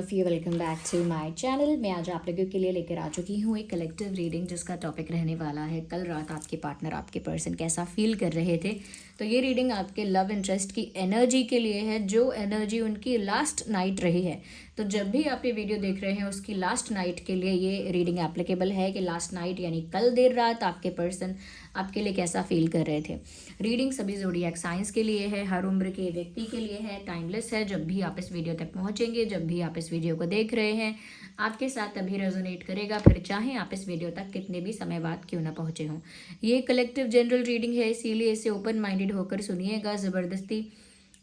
Of you, welcome back to my channel. मैं आज आप लोगों के लिए लेकर आ चुकी हूँ एक कलेक्टिव रीडिंग जिसका टॉपिक रहने वाला है कल रात आपके पार्टनर, आपके पर्सन कैसा फील कर रहे थे। तो ये रीडिंग आपके लव इंटरेस्ट की एनर्जी के लिए है, जो एनर्जी उनकी लास्ट नाइट रही है। तो जब भी आप ये वीडियो देख रहे हैं उसकी लास्ट नाइट के लिए ये रीडिंग एप्लीकेबल है कि लास्ट नाइट यानी कल देर रात आपके पर्सन आपके लिए कैसा फील कर रहे थे। रीडिंग सभी ज़ोडिएक साइंस के लिए है, हर उम्र के व्यक्ति के लिए है, टाइमलेस है। जब भी आप इस वीडियो तक पहुंचेंगे, जब भी आप इस वीडियो को देख रहे हैं, आपके साथ तभी रेजोनेट करेगा, फिर चाहे आप इस वीडियो तक कितने भी समय बाद क्यों ना पहुंचे हों। ये कलेक्टिव जनरल रीडिंग है, इसीलिए इसे ओपन माइंडेड होकर सुनिएगा। ज़बरदस्ती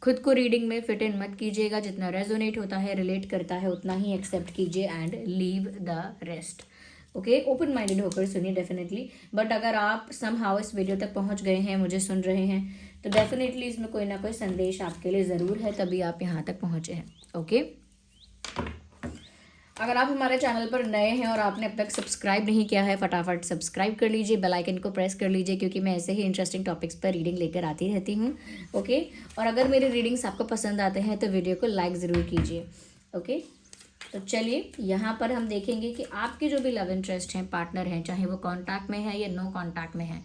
खुद को रीडिंग में फिट इन मत कीजिएगा। जितना रेजोनेट होता है, रिलेट करता है, उतना ही एक्सेप्ट कीजिए and leave the rest. Okay, open minded होकर सुनिए डेफिनेटली। बट अगर आप समहाउ इस वीडियो तक पहुंच गए हैं, मुझे सुन रहे हैं, तो डेफिनेटली इसमें कोई ना कोई संदेश आपके लिए ज़रूर है, तभी आप यहाँ तक पहुँचे हैं। ओके, अगर आप हमारे चैनल पर नए हैं और आपने अब तक सब्सक्राइब नहीं किया है, फटाफट सब्सक्राइब कर लीजिए, बेल आइकन को प्रेस कर लीजिए, क्योंकि मैं ऐसे ही इंटरेस्टिंग टॉपिक्स पर रीडिंग लेकर आती रहती हूँ। ओके, और अगर मेरे रीडिंग्स आपको पसंद आते हैं तो वीडियो को लाइक ज़रूर कीजिए। ओके, तो चलिए यहाँ पर हम देखेंगे कि आपके जो भी लव इंटरेस्ट हैं, पार्टनर हैं, चाहे वो कॉन्टैक्ट में है या नो कॉन्टैक्ट में है,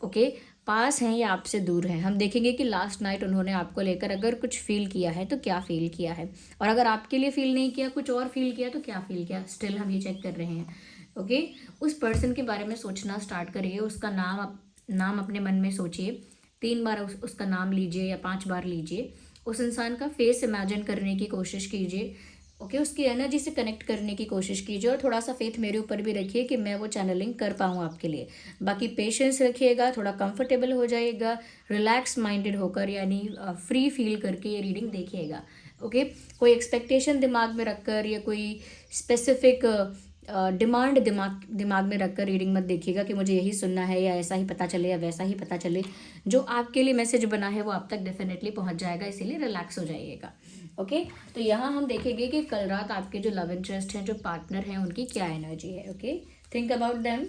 ओके, पास हैं या आपसे दूर हैं, हम देखेंगे कि लास्ट नाइट उन्होंने आपको लेकर अगर कुछ फील किया है तो क्या फील किया है, और अगर आपके लिए फील नहीं किया, कुछ और फील किया तो क्या फील किया। स्टिल हम ये चेक कर रहे हैं। ओके, उस पर्सन के बारे में सोचना स्टार्ट करिए। उसका नाम अपने मन में सोचिए। 3 बार उसका नाम लीजिए या 5 बार लीजिए। उस इंसान का फेस इमेजिन करने की कोशिश कीजिए। ओके, उसकी एनर्जी से कनेक्ट करने की कोशिश कीजिए, और थोड़ा सा फेथ मेरे ऊपर भी रखिए कि मैं वो चैनलिंग कर पाऊँ आपके लिए। बाकी पेशेंस रखिएगा, थोड़ा कंफर्टेबल हो जाइएगा, रिलैक्स माइंडेड होकर यानी फ्री फील करके ये रीडिंग देखिएगा। ओके, कोई एक्सपेक्टेशन दिमाग में रखकर या कोई स्पेसिफिक डिमांड दिमाग में रखकर रीडिंग मत देखिएगा कि मुझे यही सुनना है या ऐसा ही पता चले या वैसा ही पता चले। जो आपके लिए मैसेज बना है वो आप तक डेफिनेटली पहुंच जाएगा, इसीलिए रिलैक्स हो जाइएगा। ओके, तो यहाँ हम देखेंगे कि कल रात आपके जो लव इंटरेस्ट हैं, जो पार्टनर हैं, उनकी क्या एनर्जी है। Okay, think about them.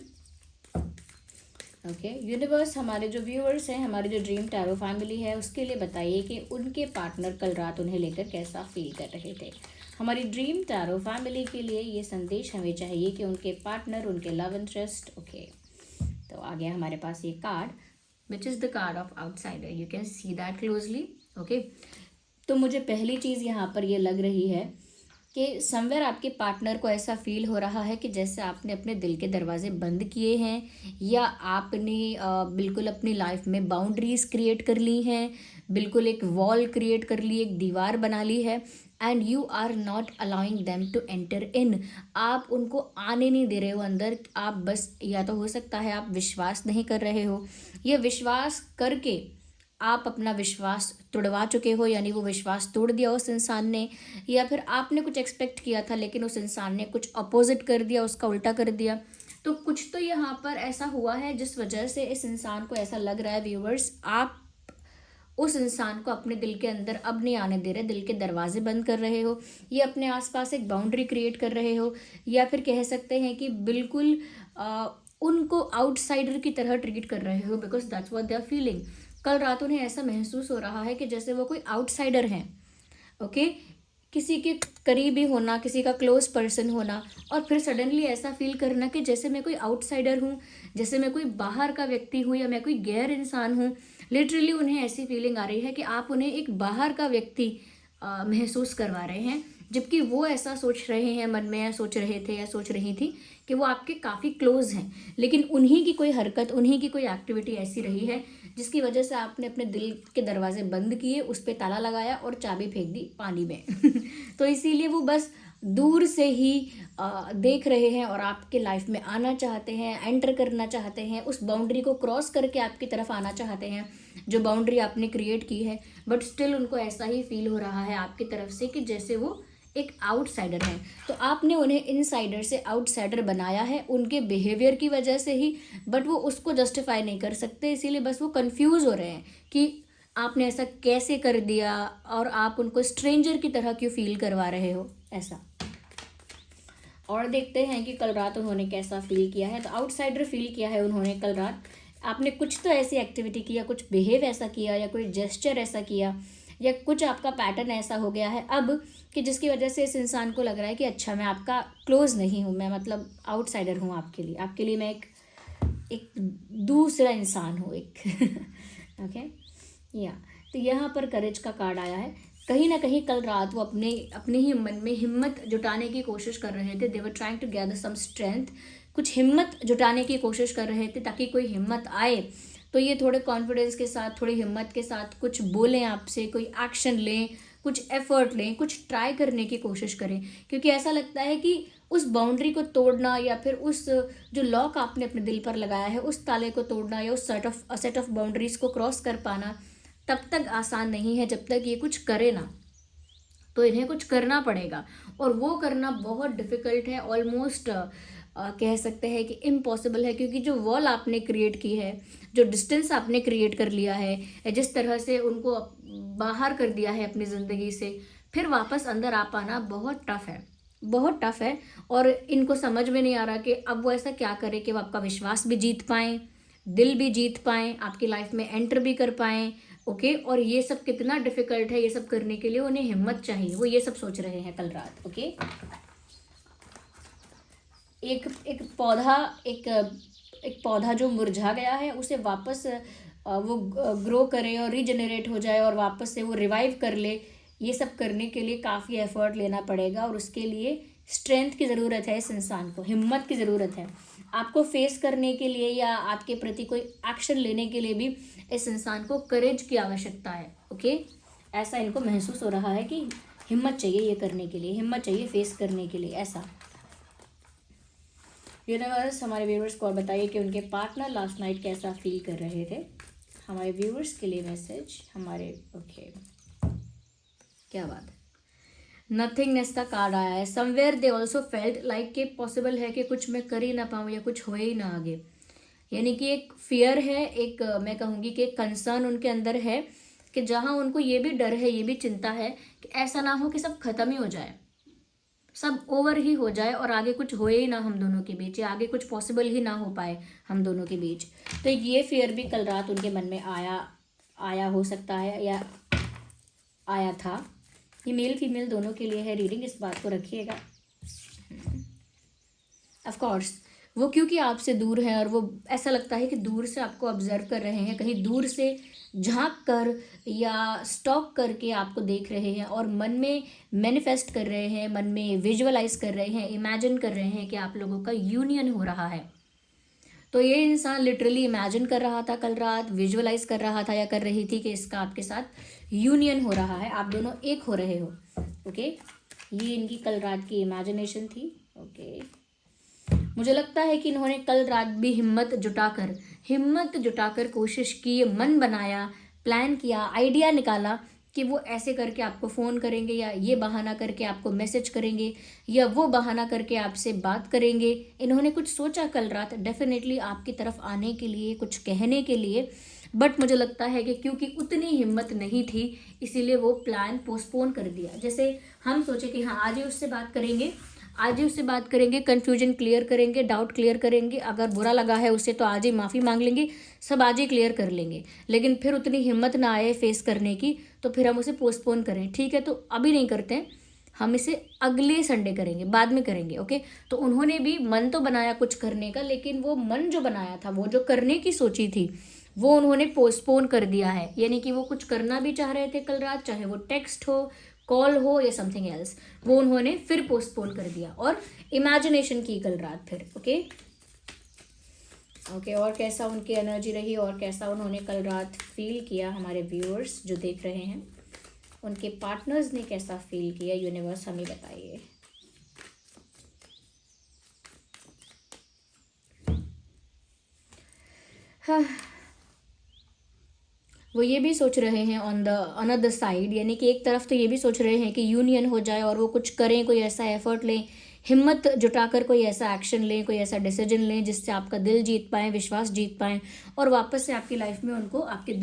Okay, universe, हमारे जो व्यूअर्स हैं, हमारी जो ड्रीम टैरो फैमिली है, उसके लिए बताइए कि उनके पार्टनर कल रात उन्हें लेकर कैसा फील कर रहे थे। हमारी ड्रीम टैरो फैमिली के लिए ये संदेश हमें चाहिए कि उनके पार्टनर, उनके लव इंटरेस्ट। ओके, तो आ गया हमारे पास ये card, which is the card of outsider. You can see that closely. Okay, तो मुझे पहली चीज़ यहाँ पर ये लग रही है कि समवेयर आपके पार्टनर को ऐसा फील हो रहा है कि जैसे आपने अपने दिल के दरवाजे बंद किए हैं, या आपने बिल्कुल अपनी लाइफ में बाउंड्रीज क्रिएट कर ली हैं, बिल्कुल एक वॉल क्रिएट कर ली, एक दीवार बना ली है, and you are not allowing them to enter in. आप उनको आने नहीं दे रहे हो अंदर। आप बस, या तो हो सकता है आप विश्वास नहीं कर रहे हो, या विश्वास करके आप अपना विश्वास तोड़वा चुके हो, यानी वो विश्वास तोड़ दिया उस इंसान ने, या फिर आपने कुछ एक्सपेक्ट किया था लेकिन उस इंसान ने कुछ अपोजिट कर दिया, उसका उल्टा कर दिया। तो कुछ तो यहाँ पर ऐसा हुआ है जिस वजह से इस इंसान को ऐसा लग रहा है, व्यूवर्स, आप उस इंसान को अपने दिल के अंदर अब नहीं आने दे रहे, दिल के दरवाजे बंद कर रहे हो, या अपने आसपास एक बाउंड्री क्रिएट कर रहे हो, या फिर कह सकते हैं कि बिल्कुल उनको आउटसाइडर की तरह ट्रीट कर रहे हो, because that's what they are feeling. कल रात उन्हें ऐसा महसूस हो रहा है कि जैसे वो कोई आउटसाइडर हैं। ओके, किसी के करीबी होना, किसी का क्लोज पर्सन होना, और फिर सडनली ऐसा फील करना कि जैसे मैं कोई आउटसाइडर हूँ, जैसे मैं कोई बाहर का व्यक्ति हूँ, या मैं कोई गैर इंसान हूँ। लिटरली उन्हें ऐसी फीलिंग आ रही है कि आप उन्हें एक बाहर का व्यक्ति महसूस करवा रहे हैं, जबकि वो ऐसा सोच रहे हैं मन में, या सोच रहे थे या सोच रही थी कि वो आपके काफ़ी क्लोज हैं, लेकिन उन्हीं की कोई हरकत, उन्हीं की कोई एक्टिविटी ऐसी रही है जिसकी वजह से आपने अपने दिल के दरवाजे बंद किए, उस पर ताला लगाया और चाबी फेंक दी पानी में। तो इसीलिए वो बस दूर से ही देख रहे हैं और आपके लाइफ में आना चाहते हैं, एंटर करना चाहते हैं, उस बाउंड्री को क्रॉस करके आपकी तरफ आना चाहते हैं जो बाउंड्री आपने क्रिएट की है। बट स्टिल उनको ऐसा ही फील हो रहा है आपकी तरफ से कि जैसे वो एक आउटसाइडर है। तो आपने उन्हें इनसाइडर से आउटसाइडर बनाया है उनके बिहेवियर की वजह से ही, बट वो उसको जस्टिफाई नहीं कर सकते, इसीलिए बस वो कंफ्यूज हो रहे हैं कि आपने ऐसा कैसे कर दिया, और आप उनको स्ट्रेंजर की तरह क्यों फील करवा रहे हो ऐसा। और देखते हैं कि कल रात उन्होंने कैसा फील किया है। तो आउटसाइडर फील किया है उन्होंने कल रात। आपने कुछ तो ऐसी एक्टिविटी किया, कुछ बिहेव ऐसा किया, या कोई जेस्चर ऐसा किया, या कुछ आपका पैटर्न ऐसा हो गया है अब कि जिसकी वजह से इस इंसान को लग रहा है कि अच्छा मैं आपका क्लोज नहीं हूँ, मैं मतलब आउटसाइडर हूँ आपके लिए मैं एक दूसरा इंसान हूँ एक ओके या तो यहाँ पर करेज का कार्ड आया है। कहीं ना कहीं कल रात वो अपने ही मन में हिम्मत जुटाने की कोशिश कर रहे थे। They were trying to gather some strength, कुछ हिम्मत जुटाने की कोशिश कर रहे थे ताकि कोई हिम्मत आए तो ये थोड़े कॉन्फिडेंस के साथ, थोड़ी हिम्मत के साथ कुछ बोलें आपसे, कोई एक्शन लें, कुछ एफर्ट लें, कुछ ट्राई करने की कोशिश करें। क्योंकि ऐसा लगता है कि उस बाउंड्री को तोड़ना या फिर उस जो लॉक आपने अपने दिल पर लगाया है उस ताले को तोड़ना या उस सेट ऑफ बाउंड्रीज को क्रॉस कर पाना तब तक आसान नहीं है जब तक ये कुछ करे ना। तो इन्हें कुछ करना पड़ेगा और वो करना बहुत डिफ़िकल्ट है, ऑलमोस्ट कह सकते हैं कि इम्पॉसिबल है। क्योंकि जो वॉल आपने क्रिएट की है, जो डिस्टेंस आपने क्रिएट कर लिया है, या जिस तरह से उनको बाहर कर दिया है अपनी ज़िंदगी से, फिर वापस अंदर आ पाना बहुत टफ़ है, बहुत टफ़ है। और इनको समझ में नहीं आ रहा कि अब वो ऐसा क्या करे कि वो आपका विश्वास भी जीत पाएँ, दिल भी जीत पाएँ, आपकी लाइफ में एंटर भी कर पाएँ। ओके और ये सब कितना डिफ़िकल्ट है, ये सब करने के लिए उन्हें हिम्मत चाहिए, वो ये सब सोच रहे हैं कल रात। ओके एक पौधा जो मुरझा गया है उसे वापस वो ग्रो करे और रीजनरेट हो जाए और वापस से वो रिवाइव कर ले, ये सब करने के लिए काफ़ी एफर्ट लेना पड़ेगा और उसके लिए स्ट्रेंथ की ज़रूरत है। इस इंसान को हिम्मत की ज़रूरत है। आपको फेस करने के लिए या आपके प्रति कोई एक्शन लेने के लिए भी इस इंसान को करेज की आवश्यकता है। ओके ऐसा इनको महसूस हो रहा है कि हिम्मत चाहिए ये करने के लिए, हिम्मत चाहिए फेस करने के लिए। ऐसा यूनिवर्स हमारे व्यूअर्स को और बताइए कि उनके पार्टनर लास्ट नाइट कैसा फील कर रहे थे। हमारे व्यूअर्स के लिए मैसेज हमारे ओके क्या बात है। नथिंगनेस का कार्ड आया है। Somewhere they also felt like कि पॉसिबल है कि कुछ मैं कर ही ना पाऊँ या कुछ हो ही ना आगे। यानी कि एक फियर है, एक मैं कहूँगी कि एक कंसर्न उनके अंदर है कि जहाँ उनको ये भी डर है, ये भी चिंता है कि ऐसा ना हो कि सब खत्म ही हो जाए, सब ओवर ही हो जाए और आगे कुछ होए ही ना हम दोनों के बीच, या आगे कुछ पॉसिबल ही ना हो पाए हम दोनों के बीच। तो ये फियर भी कल रात उनके मन में आया हो सकता है या आया था। ये मेल फीमेल दोनों के लिए है रीडिंग, इस बात को रखिएगा। ऑफ कोर्स वो क्योंकि आपसे दूर है और वो ऐसा लगता है कि दूर से आपको ऑब्जर्व कर रहे हैं, कहीं दूर से झांक कर या स्टॉक करके आपको देख रहे हैं और मन में मैनिफेस्ट कर रहे हैं, मन में विजुअलाइज कर रहे हैं, इमेजिन कर रहे हैं कि आप लोगों का यूनियन हो रहा है। तो ये इंसान लिटरली इमेजिन कर रहा था कल रात, विजुअलाइज कर रहा था या कर रही थी कि इसका आपके साथ यूनियन हो रहा है, आप दोनों एक हो रहे हो। ओके ये इनकी कल रात की इमेजिनेशन थी। ओके मुझे लगता है कि इन्होंने कल रात भी हिम्मत जुटाकर कोशिश की, मन बनाया, प्लान किया, आइडिया निकाला कि वो ऐसे करके आपको फ़ोन करेंगे या ये बहाना करके आपको मैसेज करेंगे या वो बहाना करके आपसे बात करेंगे। इन्होंने कुछ सोचा कल रात डेफिनेटली आपकी तरफ आने के लिए, कुछ कहने के लिए, बट मुझे लगता है कि क्योंकि उतनी हिम्मत नहीं थी इसीलिए वो प्लान पोस्टपोन कर दिया। जैसे हम सोचे कि हाँ आज ही उससे बात करेंगे, कन्फ्यूजन क्लियर करेंगे, डाउट क्लियर करेंगे, अगर बुरा लगा है उससे तो आज ही माफ़ी मांग लेंगे, सब आज ही क्लियर कर लेंगे। लेकिन फिर उतनी हिम्मत ना आए फेस करने की तो फिर हम उसे पोस्टपोन करें। ठीक है तो अभी नहीं करते हैं, हम इसे अगले संडे करेंगे, बाद में करेंगे। ओके तो उन्होंने भी मन तो बनाया कुछ करने का, लेकिन वो मन जो बनाया था, वो जो करने की सोची थी वो उन्होंने पोस्टपोन कर दिया है। यानी कि वो कुछ करना भी चाह रहे थे कल रात, चाहे वो टेक्स्ट हो, कॉल हो या समथिंग एल्स, वो उन्होंने फिर पोस्टपोन कर दिया और इमेजिनेशन की कल रात फिर। ओके और कैसा उनकी एनर्जी रही और कैसा उन्होंने कल रात फील किया, हमारे व्यूअर्स जो देख रहे हैं उनके पार्टनर्स ने कैसा फील किया, यूनिवर्स हमें बताइए। हाँ वो ये भी सोच रहे हैं ऑन द अनदर साइड, यानी कि एक तरफ तो ये भी सोच रहे हैं कि यूनियन हो जाए और वो कुछ करें, कोई ऐसा एफर्ट लें, हिम्मत जुटाकर कोई ऐसा एक्शन लें, कोई ऐसा डिसीजन लें जिससे आपका दिल जीत पाएँ, विश्वास जीत पाएँ और वापस से आपकी लाइफ में उनको, आपके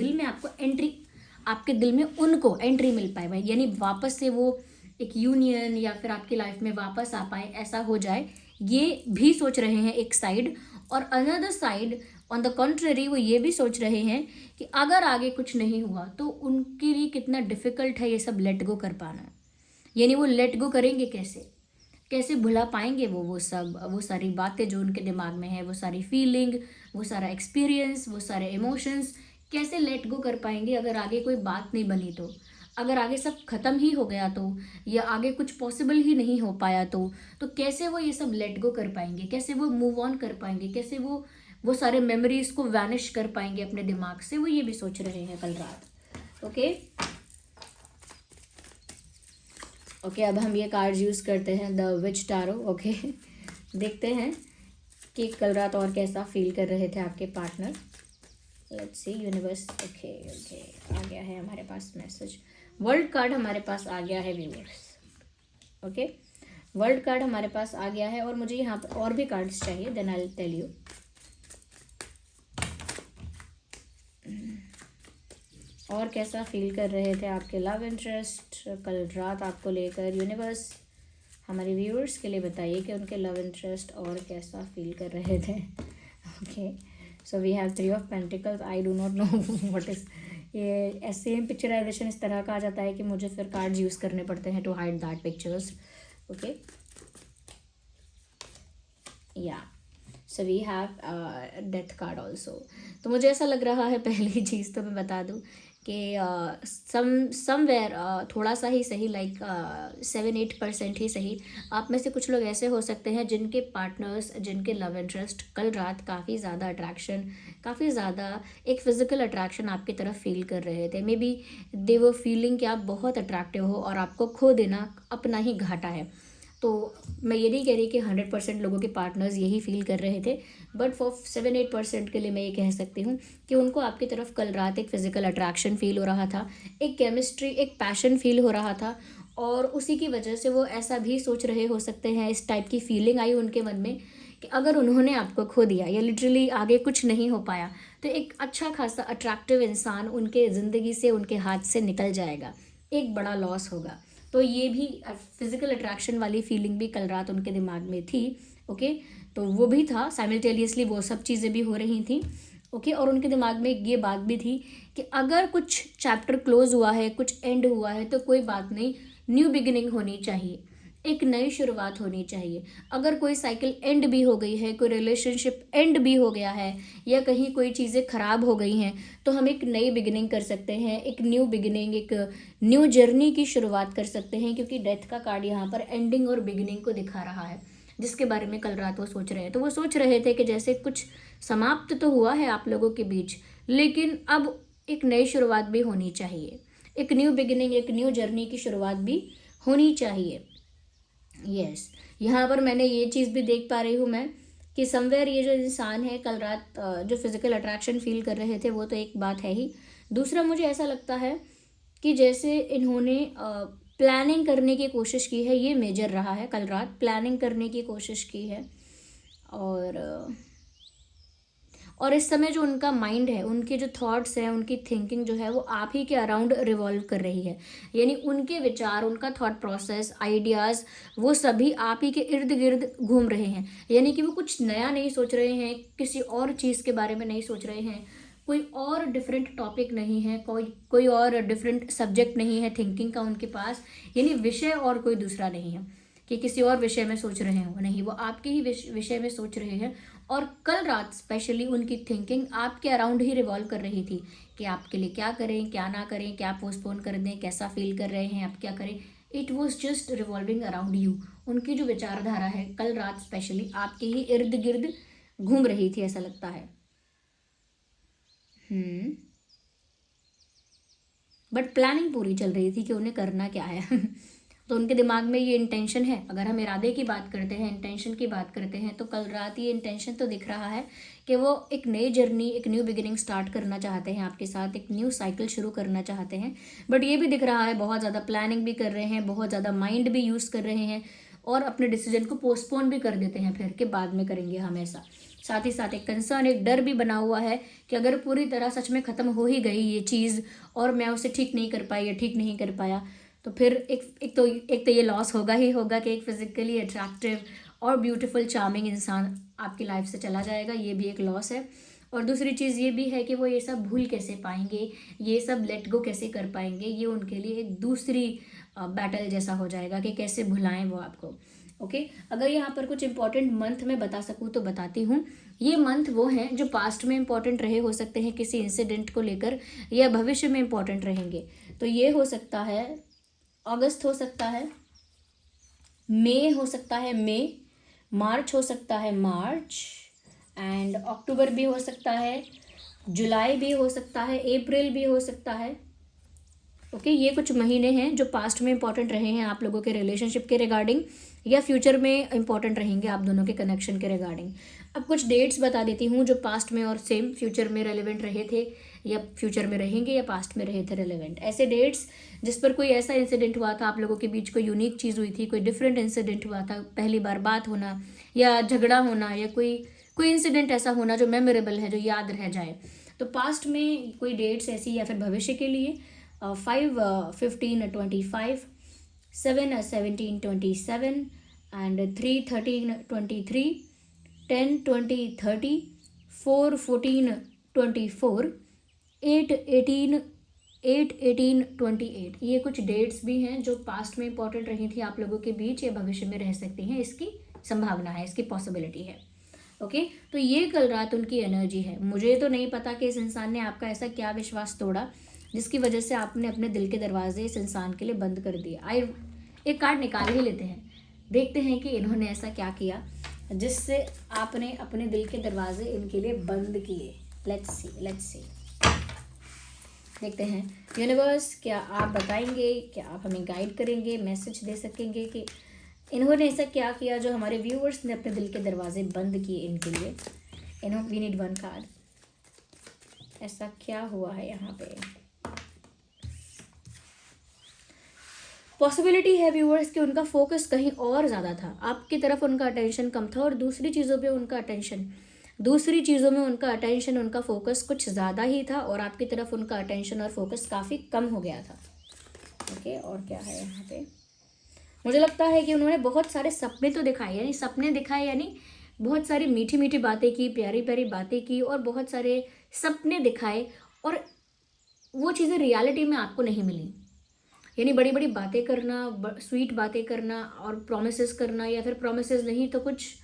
दिल में उनको एंट्री मिल पाए, यानी वापस से वो एक यूनियन या फिर आपकी लाइफ में वापस आ पाए, ऐसा हो जाए। ये भी सोच रहे हैं एक साइड। और another side on the contrary वो ये भी सोच रहे हैं कि अगर आगे कुछ नहीं हुआ तो उनके लिए कितना डिफ़िकल्ट है ये सब लेट गो कर पाना। यानी वो लेट गो करेंगे कैसे, कैसे भुला पाएंगे वो सब, वो सारी बातें जो उनके दिमाग में है, वो सारी फीलिंग, वो सारा एक्सपीरियंस, वो सारे इमोशंस, कैसे लेट गो कर पाएंगे अगर आगे कोई बात नहीं बनी तो, अगर आगे सब खत्म ही हो गया तो, या आगे कुछ पॉसिबल ही नहीं हो पाया तो कैसे वो ये सब लेट गो कर पाएंगे, कैसे वो मूव ऑन कर पाएंगे, कैसे वो सारे मेमोरीज को वैनिश कर पाएंगे अपने दिमाग से, वो ये भी सोच रहे हैं कल रात। ओके ओके, अब हम ये कार्ड यूज़ करते हैं, द विच टैरो। ओके देखते हैं कि कल रात और कैसा फील कर रहे थे आपके partner. Let's see universe. Okay okay, आ गया है हमारे पास मैसेज। वर्ल्ड कार्ड हमारे पास आ गया है व्यूअर्स। ओके, वर्ल्ड कार्ड हमारे पास आ गया है और मुझे यहाँ पर और भी कार्ड्स चाहिए, then I will tell you. और कैसा फील कर रहे थे आपके लव इंटरेस्ट कल रात आपको लेकर। यूनिवर्स हमारे व्यूअर्स के लिए बताइए कि उनके लव इंटरेस्ट और कैसा फील कर रहे थे। Okay, so we have 3 of pentacles. I do not know what is ये सेम पिक्चराइजेशन इस तरह का आ जाता है कि मुझे फिर कार्ड्स यूज़ करने पड़ते हैं to hide that pictures. Okay, या so we have death card also. तो मुझे ऐसा लग रहा है, पहली चीज़ तो मैं बता दूं कि समवेयर थोड़ा सा ही सही, लाइक 7-8% ही सही, आप में से कुछ लोग ऐसे हो सकते हैं जिनके पार्टनर्स, जिनके लव इंटरेस्ट कल रात काफ़ी ज़्यादा अट्रैक्शन, काफ़ी ज़्यादा एक फ़िज़िकल अट्रैक्शन आपकी तरफ फील कर रहे थे। मे बी दे वो फीलिंग कि आप बहुत अट्रैक्टिव हो और आपको खो देना अपना ही घाटा है। तो मैं ये नहीं कह रही कि 100% लोगों के पार्टनर्स यही फील कर रहे थे, बट फॉर 7-8% के लिए मैं ये कह सकती हूँ कि उनको आपकी तरफ कल रात एक फ़िज़िकल अट्रैक्शन फ़ील हो रहा था, एक केमिस्ट्री, एक पैशन फील हो रहा था, और उसी की वजह से वो ऐसा भी सोच रहे हो सकते हैं, इस टाइप की फीलिंग आई उनके मन में कि अगर उन्होंने आपको खो दिया या लिटरली आगे कुछ नहीं हो पाया तो एक अच्छा खासा अट्रैक्टिव इंसान उनके ज़िंदगी से, उनके हाथ से निकल जाएगा, एक बड़ा लॉस होगा। तो ये भी फिज़िकल अट्रैक्शन वाली फीलिंग भी कल रात उनके दिमाग में थी। ओके, तो वो भी था, साइमल्टेनियसली वो सब चीज़ें भी हो रही थी। ओके, और उनके दिमाग में ये बात भी थी कि अगर कुछ चैप्टर क्लोज हुआ है, कुछ एंड हुआ है तो कोई बात नहीं, न्यू बिगिनिंग होनी चाहिए, एक नई शुरुआत होनी चाहिए। अगर कोई साइकिल एंड भी हो गई है, कोई रिलेशनशिप एंड भी हो गया है, या कहीं कोई चीज़ें ख़राब हो गई हैं, तो हम एक नई बिगिनिंग कर सकते हैं, एक न्यू बिगिनिंग, एक न्यू जर्नी की शुरुआत कर सकते हैं, क्योंकि डेथ का कार्ड यहाँ पर एंडिंग और बिगिनिंग को दिखा रहा है, जिसके बारे में कल रात वो सोच रहे हैं। तो वो सोच रहे थे कि जैसे कुछ समाप्त तो हुआ है आप लोगों के बीच, लेकिन अब एक नई शुरुआत भी होनी चाहिए, एक न्यू बिगिनिंग, एक न्यू जर्नी की शुरुआत भी होनी चाहिए। यस, यहाँ पर मैंने ये चीज़ भी देख पा रही हूँ मैं कि समवेयर ये जो इंसान है कल रात जो फिज़िकल अट्रैक्शन फील कर रहे थे, वो तो एक बात है ही। दूसरा, मुझे ऐसा लगता है कि जैसे इन्होंने प्लानिंग करने की कोशिश की है, ये मेजर रहा है, कल रात प्लानिंग करने की कोशिश की है, और इस समय जो उनका माइंड है, उनके जो थॉट्स हैं, उनकी थिंकिंग जो है वो आप ही के अराउंड रिवॉल्व कर रही है। यानी उनके विचार, उनका थॉट प्रोसेस, आइडियाज़, वो सभी आप ही के इर्द गिर्द घूम रहे हैं। यानी कि वो कुछ नया नहीं सोच रहे हैं, किसी और चीज़ के बारे में नहीं सोच रहे हैं, कोई और डिफरेंट टॉपिक नहीं है, कोई और डिफरेंट सब्जेक्ट नहीं है थिंकिंग का उनके पास, यानी विषय और कोई दूसरा नहीं है कि किसी और विषय में सोच रहे हो, नहीं, वो आपके ही विषय में सोच रहे हैं। और कल रात स्पेशली उनकी थिंकिंग आपके अराउंड ही रिवॉल्व कर रही थी कि आपके लिए क्या करें, क्या ना करें, क्या पोस्टपोन कर दें, कैसा फील कर रहे हैं, आप क्या करें। It was just revolving around you. उनकी जो विचारधारा है कल रात स्पेशली आपके ही इर्द गिर्द घूम रही थी, ऐसा लगता है। बट प्लानिंग पूरी चल रही थी कि उन्हें करना क्या है। तो उनके दिमाग में ये इंटेंशन है। अगर हम इरादे की बात करते हैं, इंटेंशन की बात करते हैं, तो कल रात ये इंटेंशन तो दिख रहा है कि वो एक नई जर्नी, एक न्यू बिगिनिंग स्टार्ट करना चाहते हैं आपके साथ, एक न्यू साइकिल शुरू करना चाहते हैं। बट ये भी दिख रहा है बहुत ज़्यादा प्लानिंग भी कर रहे हैं, बहुत ज़्यादा माइंड भी यूज़ कर रहे हैं, और अपने डिसीजन को पोस्टपोन भी कर देते हैं फिर, कि बाद में करेंगे हमेशा। साथ ही साथ एक कंसर्न, एक डर भी बना हुआ है कि अगर पूरी तरह सच में ख़त्म हो ही गई ये चीज़ और मैं उसे ठीक नहीं कर पाई या ठीक नहीं कर पाया, तो फिर एक तो ये लॉस होगा ही होगा कि एक फिजिकली अट्रैक्टिव और ब्यूटीफुल चार्मिंग इंसान आपकी लाइफ से चला जाएगा, ये भी एक लॉस है। और दूसरी चीज़ ये भी है कि वो ये सब भूल कैसे पाएंगे, ये सब लेट गो कैसे कर पाएंगे, ये उनके लिए एक दूसरी बैटल जैसा हो जाएगा कि कैसे भुलाएं वो आपको। ओके, अगर यहाँ पर कुछ इंपॉर्टेंट मंथ मैं बता सकूँ तो बताती हूँ। ये मंथ वो हैं जो पास्ट में इंपॉर्टेंट रहे हो सकते हैं किसी इंसिडेंट को लेकर, या भविष्य में इंपॉर्टेंट रहेंगे। तो ये हो सकता है अगस्त, हो सकता है मई, हो सकता है मई, मार्च हो सकता है मार्च, एंड अक्टूबर भी हो सकता है, जुलाई भी हो सकता है, अप्रैल भी हो सकता है। ओके, ये कुछ महीने हैं जो पास्ट में इंपॉर्टेंट रहे हैं आप लोगों के रिलेशनशिप के रिगार्डिंग, या फ्यूचर में इंपॉर्टेंट रहेंगे आप दोनों के कनेक्शन के रिगार्डिंग। अब कुछ डेट्स बता देती हूँ जो पास्ट में और सेम फ्यूचर में रेलिवेंट रहे थे, या फ्यूचर में रहेंगे, या पास्ट में रहे थे रेलिवेंट। ऐसे डेट्स जिस पर कोई ऐसा इंसिडेंट हुआ था, आप लोगों के बीच कोई यूनिक चीज़ हुई थी, कोई डिफरेंट इंसिडेंट हुआ था, पहली बार बात होना या झगड़ा होना, या कोई इंसिडेंट ऐसा होना जो मेमोरेबल है, जो याद रह जाए। तो पास्ट में कोई डेट्स ऐसी, या फिर भविष्य के लिए 5/15/25, 7/17/27, एंड 3/13/23, 10/20/30, 4/14/24, 8/18/28। ये कुछ डेट्स भी हैं जो पास्ट में इंपॉर्टेंट रही थी आप लोगों के बीच, या भविष्य में रह सकती हैं, इसकी संभावना है, इसकी पॉसिबिलिटी है। ओके, तो ये कल रात उनकी एनर्जी है। मुझे तो नहीं पता कि इस इंसान ने आपका ऐसा क्या विश्वास तोड़ा जिसकी वजह से आपने अपने दिल के दरवाजे इस इंसान के लिए बंद कर दिए। एक कार्ड निकाल ही लेते हैं, देखते हैं कि इन्होंने ऐसा क्या किया जिससे आपने अपने दिल के दरवाजे इनके लिए बंद किए। लेट्स सी देखते हैं यूनिवर्स, क्या आप बताएंगे, क्या आप हमें गाइड करेंगे, मैसेज दे सकेंगे कि इन्होंने ऐसा क्या किया जो हमारे व्यूअर्स ने अपने दिल के दरवाजे बंद किए इनके लिए। We need one card. ऐसा क्या हुआ है यहाँ पे? पॉसिबिलिटी है व्यूअर्स कि उनका फोकस कहीं और ज़्यादा था, आपकी तरफ उनका अटेंशन कम था, और दूसरी चीज़ों में उनका फोकस कुछ ज़्यादा ही था, और आपकी तरफ उनका अटेंशन और फोकस काफ़ी कम हो गया था। ओके, और क्या है यहाँ पे? मुझे लगता है कि उन्होंने बहुत सारे सपने तो दिखाए, यानी बहुत सारी मीठी मीठी बातें की, प्यारी प्यारी बातें की, और बहुत सारे सपने दिखाए, और वो चीज़ें रियलिटी में आपको नहीं मिली। यानी बड़ी बड़ी बातें करना, स्वीट बातें करना, और प्रोमिसेस करना, या फिर प्रोमिसेस नहीं तो कुछ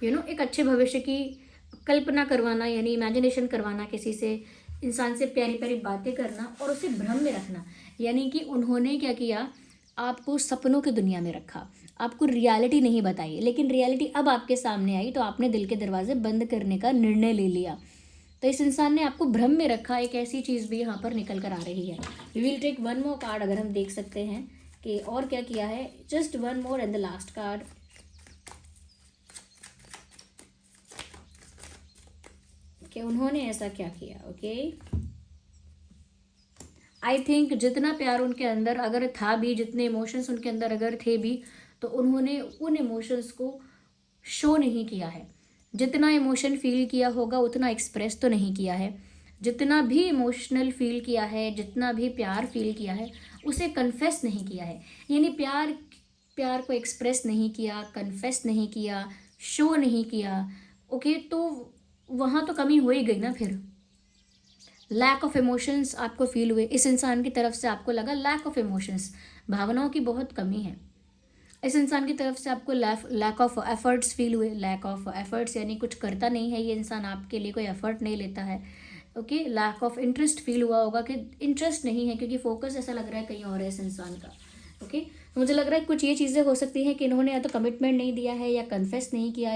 एक अच्छे भविष्य की कल्पना करवाना, यानी इमेजिनेशन करवाना, किसी से, इंसान से प्यारी प्यारी बातें करना और उसे भ्रम में रखना। यानी कि उन्होंने क्या किया, आपको सपनों की दुनिया में रखा, आपको रियलिटी नहीं बताई, लेकिन रियलिटी अब आपके सामने आई तो आपने दिल के दरवाजे बंद करने का निर्णय ले लिया। तो इस इंसान ने आपको भ्रम में रखा, एक ऐसी चीज़ भी यहाँ पर निकल कर आ रही है। We will take one more card, अगर हम देख सकते हैं कि और क्या किया है। Just one more and the last card. कि उन्होंने ऐसा क्या किया। ओके, आई थिंक जितना प्यार उनके अंदर अगर था भी, जितने इमोशंस उनके अंदर अगर थे भी, तो उन्होंने उन इमोशंस को शो नहीं किया है। जितना इमोशन फील किया होगा उतना एक्सप्रेस तो नहीं किया है। जितना भी इमोशनल फील किया है, जितना भी प्यार फील किया है, उसे कन्फेस नहीं किया है। यानी प्यार को एक्सप्रेस नहीं किया, कन्फेस नहीं किया, शो नहीं किया। ओके, तो वहाँ तो कमी हो ही गई ना। फिर लैक ऑफ इमोशंस आपको फील हुए, इस इंसान की तरफ से आपको लगा लैक ऑफ इमोशंस, भावनाओं की बहुत कमी है। इस इंसान की तरफ से आपको लैक ऑफ एफर्ट्स फील हुए। लैक ऑफ एफर्ट्स यानी कुछ करता नहीं है ये इंसान आपके लिए, कोई एफर्ट नहीं लेता है। Okay, lack of interest feel हुआ होगा कि इंटरेस्ट नहीं है, क्योंकि फोकस ऐसा लग रहा है कहीं और है इस इंसान का। ओके, तो मुझे लग रहा है कुछ ये चीज़ें हो सकती हैं कि इन्होंने या तो कमिटमेंट नहीं दिया है, या कन्फेस नहीं किया,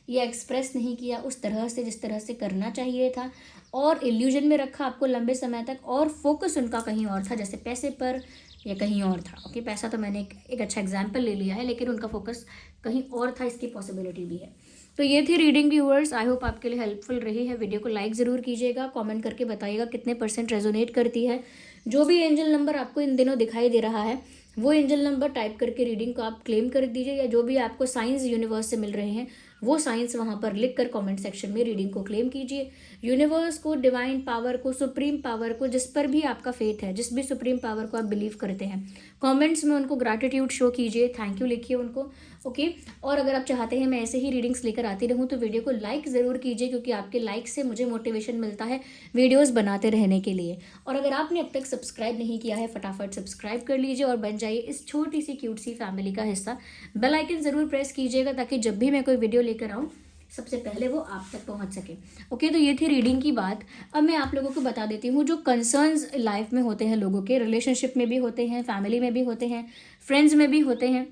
या एक्सप्रेस नहीं किया उस तरह से जिस तरह से करना चाहिए था, और इल्यूजन में रखा आपको लंबे समय तक, और फोकस उनका कहीं और था, जैसे पैसे पर या कहीं और था। ओके, पैसा तो मैंने एक अच्छा एग्जाम्पल ले लिया है, लेकिन उनका फोकस कहीं और था, इसकी पॉसिबिलिटी भी है। तो ये थी रीडिंग व्यूअर्स, आई होप आपके लिए हेल्पफुल रही है। वीडियो को लाइक ज़रूर कीजिएगा, कमेंट करके बताइएगा कितने % रेजोनेट करती है। जो भी एंजल नंबर आपको इन दिनों दिखाई दे रहा है, वो एंजल नंबर टाइप करके रीडिंग को आप क्लेम कर दीजिए, या जो भी आपको साइंस यूनिवर्स से मिल रहे हैं वो साइंस वहाँ पर लिख कर कॉमेंट सेक्शन में रीडिंग को क्लेम कीजिए। यूनिवर्स को, डिवाइन पावर को, सुप्रीम पावर को, जिस पर भी आपका फेथ है, जिस भी सुप्रीम पावर को आप बिलीव करते हैं, कमेंट्स में उनको ग्रैटिट्यूड शो कीजिए, थैंक यू लिखिए उनको। ओके, और अगर आप चाहते हैं मैं ऐसे ही रीडिंग्स लेकर आती रहूं तो वीडियो को लाइक ज़रूर कीजिए, क्योंकि आपके लाइक से मुझे मोटिवेशन मिलता है वीडियोस बनाते रहने के लिए। और अगर आपने अब तक सब्सक्राइब नहीं किया है, फटाफट सब्सक्राइब कर लीजिए और बन जाइए इस छोटी सी क्यूट सी फैमिली का हिस्सा। बेल आइकन ज़रूर प्रेस कीजिएगा ताकि जब भी मैं कोई वीडियो लेकर आऊँ सबसे पहले वो आप तक पहुंच सके। ओके, तो ये थी रीडिंग की बात। अब मैं आप लोगों को बता देती हूँ जो कंसर्न्स लाइफ में होते हैं लोगों के, रिलेशनशिप में भी होते हैं, फैमिली में भी होते हैं, फ्रेंड्स में भी होते हैं।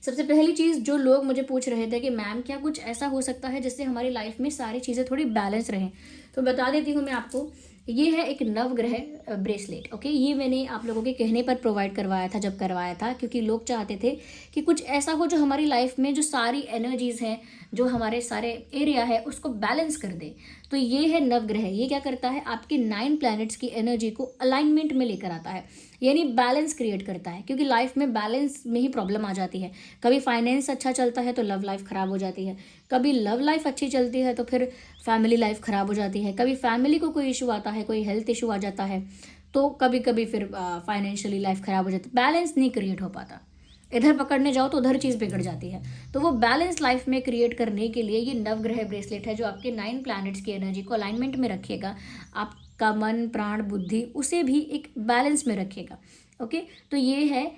सबसे पहली चीज़ जो लोग मुझे पूछ रहे थे कि मैम क्या कुछ ऐसा हो सकता है जिससे हमारी लाइफ में सारी चीज़ें थोड़ी बैलेंस रहें, तो बता देती हूँ मैं आपको। ये है एक नवग्रह ब्रेसलेट। ओके, ये मैंने आप लोगों के कहने पर प्रोवाइड करवाया था जब करवाया था, क्योंकि लोग चाहते थे कि कुछ ऐसा हो जो हमारी लाइफ में जो सारी एनर्जीज़ हैं, जो हमारे सारे एरिया है उसको बैलेंस कर दे। तो ये है नवग्रह। ये क्या करता है, आपके 9 प्लैनेट्स की एनर्जी को अलाइनमेंट में लेकर आता है, यानी बैलेंस क्रिएट करता है। क्योंकि लाइफ में बैलेंस में ही प्रॉब्लम आ जाती है। कभी फाइनेंस अच्छा चलता है तो लव लाइफ ख़राब हो जाती है, कभी लव लाइफ अच्छी चलती है तो फिर फैमिली लाइफ ख़राब हो जाती है, कभी फैमिली को कोई इशू आता है, कोई हेल्थ इशू आ जाता है, तो कभी कभी फिर फाइनेंशियली लाइफ ख़राब हो जाती है। बैलेंस नहीं क्रिएट हो पाता, इधर पकड़ने जाओ तो उधर चीज़ बिगड़ जाती है। तो वो बैलेंस लाइफ में क्रिएट करने के लिए ये नवग्रह ब्रेसलेट है जो आपके 9 प्लैनेट्स की एनर्जी को अलाइनमेंट में रखेगा, आपका मन, प्राण, बुद्धि उसे भी एक बैलेंस में रखेगा। ओके, तो ये है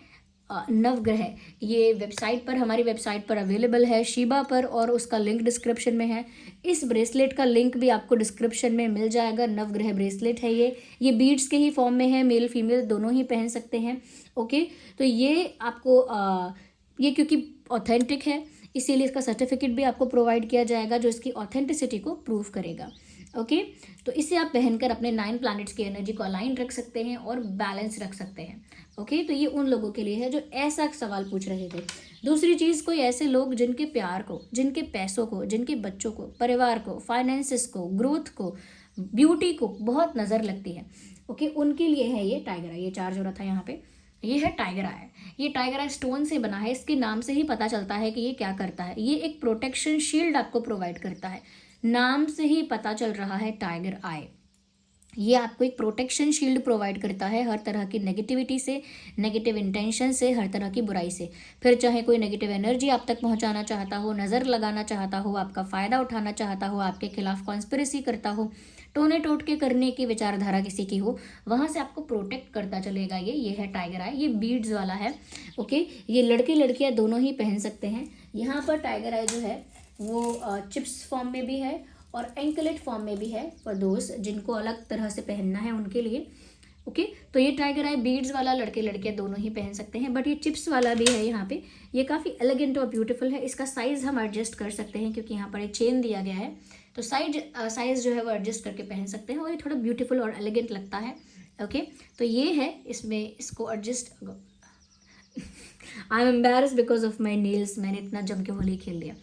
नवग्रह। ये वेबसाइट पर, हमारी वेबसाइट पर अवेलेबल है, शीबा पर, और उसका लिंक डिस्क्रिप्शन में है। इस ब्रेसलेट का लिंक भी आपको डिस्क्रिप्शन में मिल जाएगा। नवग्रह ब्रेसलेट है ये बीड्स के ही फॉर्म में है, मेल फीमेल दोनों ही पहन सकते हैं। ओके, तो ये आपको ये क्योंकि ऑथेंटिक है इसीलिए इसका सर्टिफिकेट भी आपको प्रोवाइड किया जाएगा जो इसकी ऑथेंटिसिटी को प्रूव करेगा। ओके, तो इसे आप पहनकर अपने 9 प्लैनेट्स की एनर्जी को अलाइन रख सकते हैं और बैलेंस रख सकते हैं। ओके, तो ये उन लोगों के लिए है जो ऐसा सवाल पूछ रहे थे। दूसरी चीज़, कोई ऐसे लोग जिनके प्यार को, जिनके पैसों को, जिनके बच्चों को, परिवार को, फाइनेंसिस को, ग्रोथ को, ब्यूटी को बहुत नज़र लगती है। ओके, उनके लिए है ये टाइगर आई। ये चार्ज हो रहा था यहाँ पे, ये है टाइगर आई। ये टाइगर आई स्टोन से बना है, इसके नाम से ही पता चलता है कि ये क्या करता है। ये एक प्रोटेक्शन शील्ड आपको प्रोवाइड करता है, नाम से ही पता चल रहा है टाइगर आई। ये आपको एक प्रोटेक्शन शील्ड प्रोवाइड करता है हर तरह की नेगेटिविटी से, नेगेटिव इंटेंशन से, हर तरह की बुराई से। फिर चाहे कोई नेगेटिव एनर्जी आप तक पहुंचाना चाहता हो, नज़र लगाना चाहता हो, आपका फ़ायदा उठाना चाहता हो, आपके खिलाफ कॉन्स्पिरेसी करता हो, टोने टोटके करने की विचारधारा किसी की हो, वहाँ से आपको प्रोटेक्ट करता चलेगा। ये है टाइगर आई। ये बीड्स वाला है। ओके, ये लड़के लड़कियाँ दोनों ही पहन सकते हैं। यहाँ पर टाइगर आई जो है वो चिप्स फॉर्म में भी है और एंकलेट फॉर्म में भी है, फॉर दोस्त जिनको अलग तरह से पहनना है उनके लिए। ओके, तो ये टाइगर आई बीड्स वाला लड़के लड़कियाँ दोनों ही पहन सकते हैं, बट ये चिप्स वाला भी है यहाँ पे। ये काफ़ी एलिगेंट और ब्यूटीफुल है। इसका साइज़ हम एडजस्ट कर सकते हैं क्योंकि यहाँ पर एक चेन दिया गया है, तो साइज़ जो है वो एडजस्ट करके पहन सकते हैं और ये थोड़ा ब्यूटीफुल और एलिगेंट लगता है। ओके, तो ये है, इसमें इसको adjust I am embarrass because of my nails, मैंने इतना जम के होली खेल लिया।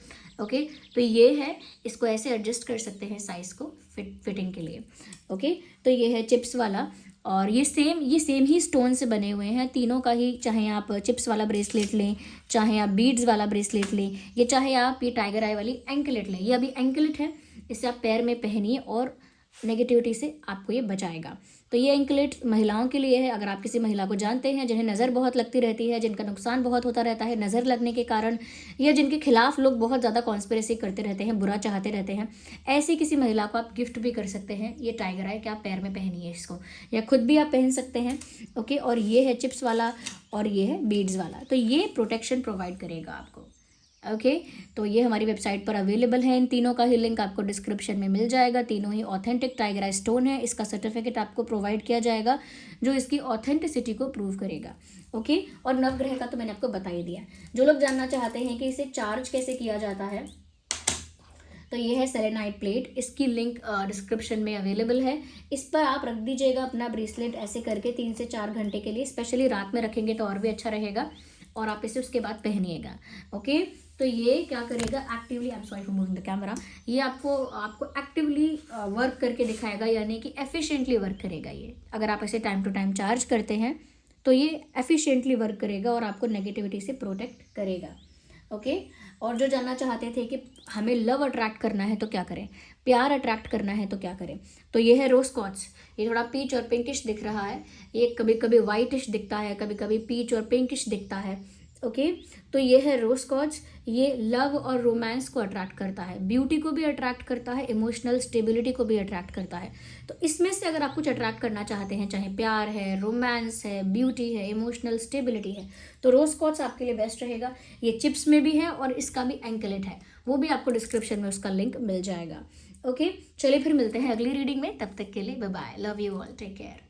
ओके, तो ये है, इसको ऐसे एडजस्ट कर सकते हैं साइज़ को फिटिंग के लिए। ओके, तो ये है चिप्स वाला, और ये सेम ही स्टोन से बने हुए हैं तीनों का ही। चाहे आप चिप्स वाला ब्रेसलेट लें, चाहे आप बीड्स वाला ब्रेसलेट लें, ये चाहे आप ये टाइगर आई वाली एंकलेट लें। ये अभी एंकलेट है, इसे आप पैर में पहनिए और नेगेटिविटी से आपको ये बचाएगा। तो ये एंकलेट महिलाओं के लिए है। अगर आप किसी महिला को जानते हैं जिन्हें नज़र बहुत लगती रहती है, जिनका नुकसान बहुत होता रहता है नज़र लगने के कारण, या जिनके खिलाफ लोग बहुत ज़्यादा कॉन्स्पिरेसी करते रहते हैं, बुरा चाहते रहते हैं, ऐसी किसी महिला को आप गिफ्ट भी कर सकते हैं ये टाइगर आई कि आप पैर में पहनिए इसको, या खुद भी आप पहन सकते हैं। ओके, और ये है चिप्स वाला और ये है बीड्स वाला, तो ये प्रोटेक्शन प्रोवाइड करेगा आपको। ओके, तो ये हमारी वेबसाइट पर अवेलेबल है। इन तीनों का ही लिंक आपको डिस्क्रिप्शन में मिल जाएगा। तीनों ही ऑथेंटिक टाइगर आई स्टोन है। इसका सर्टिफिकेट आपको प्रोवाइड किया जाएगा जो इसकी ऑथेंटिसिटी को प्रूव करेगा। ओके, और नवग्रह का तो मैंने आपको बता ही दिया। जो लोग जानना चाहते हैं कि इसे चार्ज कैसे किया जाता है, तो ये है सेलेनाइट प्लेट। इसकी लिंक डिस्क्रिप्शन में अवेलेबल है। इस पर आप रख दीजिएगा अपना ब्रेसलेट ऐसे करके 3 से 4 घंटे के लिए, स्पेशली रात में रखेंगे तो और भी अच्छा रहेगा, और आप इसे उसके बाद पहनिएगा। ओके, तो ये क्या करेगा, actively, I am sorry for moving the camera, ये आपको एक्टिवली वर्क करके दिखाएगा, यानी कि एफिशिएंटली वर्क करेगा ये। अगर आप इसे टाइम टू टाइम चार्ज करते हैं तो ये एफिशिएंटली वर्क करेगा और आपको नेगेटिविटी से प्रोटेक्ट करेगा। ओके, और जो जानना चाहते थे कि हमें लव अट्रैक्ट करना है तो क्या करें, प्यार अट्रैक्ट करना है तो क्या करें, तो ये है रोज क्वार्ट्ज। ये थोड़ा पीच और पिंकिश दिख रहा है, ये कभी कभी वाइटिश दिखता है, कभी कभी पीच और पिंकिश दिखता है। ओके, तो ये है रोज क्वार्ट्ज। ये लव और रोमांस को अट्रैक्ट करता है, ब्यूटी को भी अट्रैक्ट करता है, इमोशनल स्टेबिलिटी को भी अट्रैक्ट करता है। तो इसमें से अगर आप कुछ अट्रैक्ट करना चाहते हैं, चाहे प्यार है, रोमांस है, ब्यूटी है, इमोशनल स्टेबिलिटी है, तो रोज क्वार्ट्ज आपके लिए बेस्ट रहेगा। ये चिप्स में भी है और इसका भी एंकलेट है, वो भी आपको डिस्क्रिप्शन में उसका लिंक मिल जाएगा। ओके, चलिए फिर मिलते हैं अगली रीडिंग में, तब तक के लिए bye bye, love you all, take care.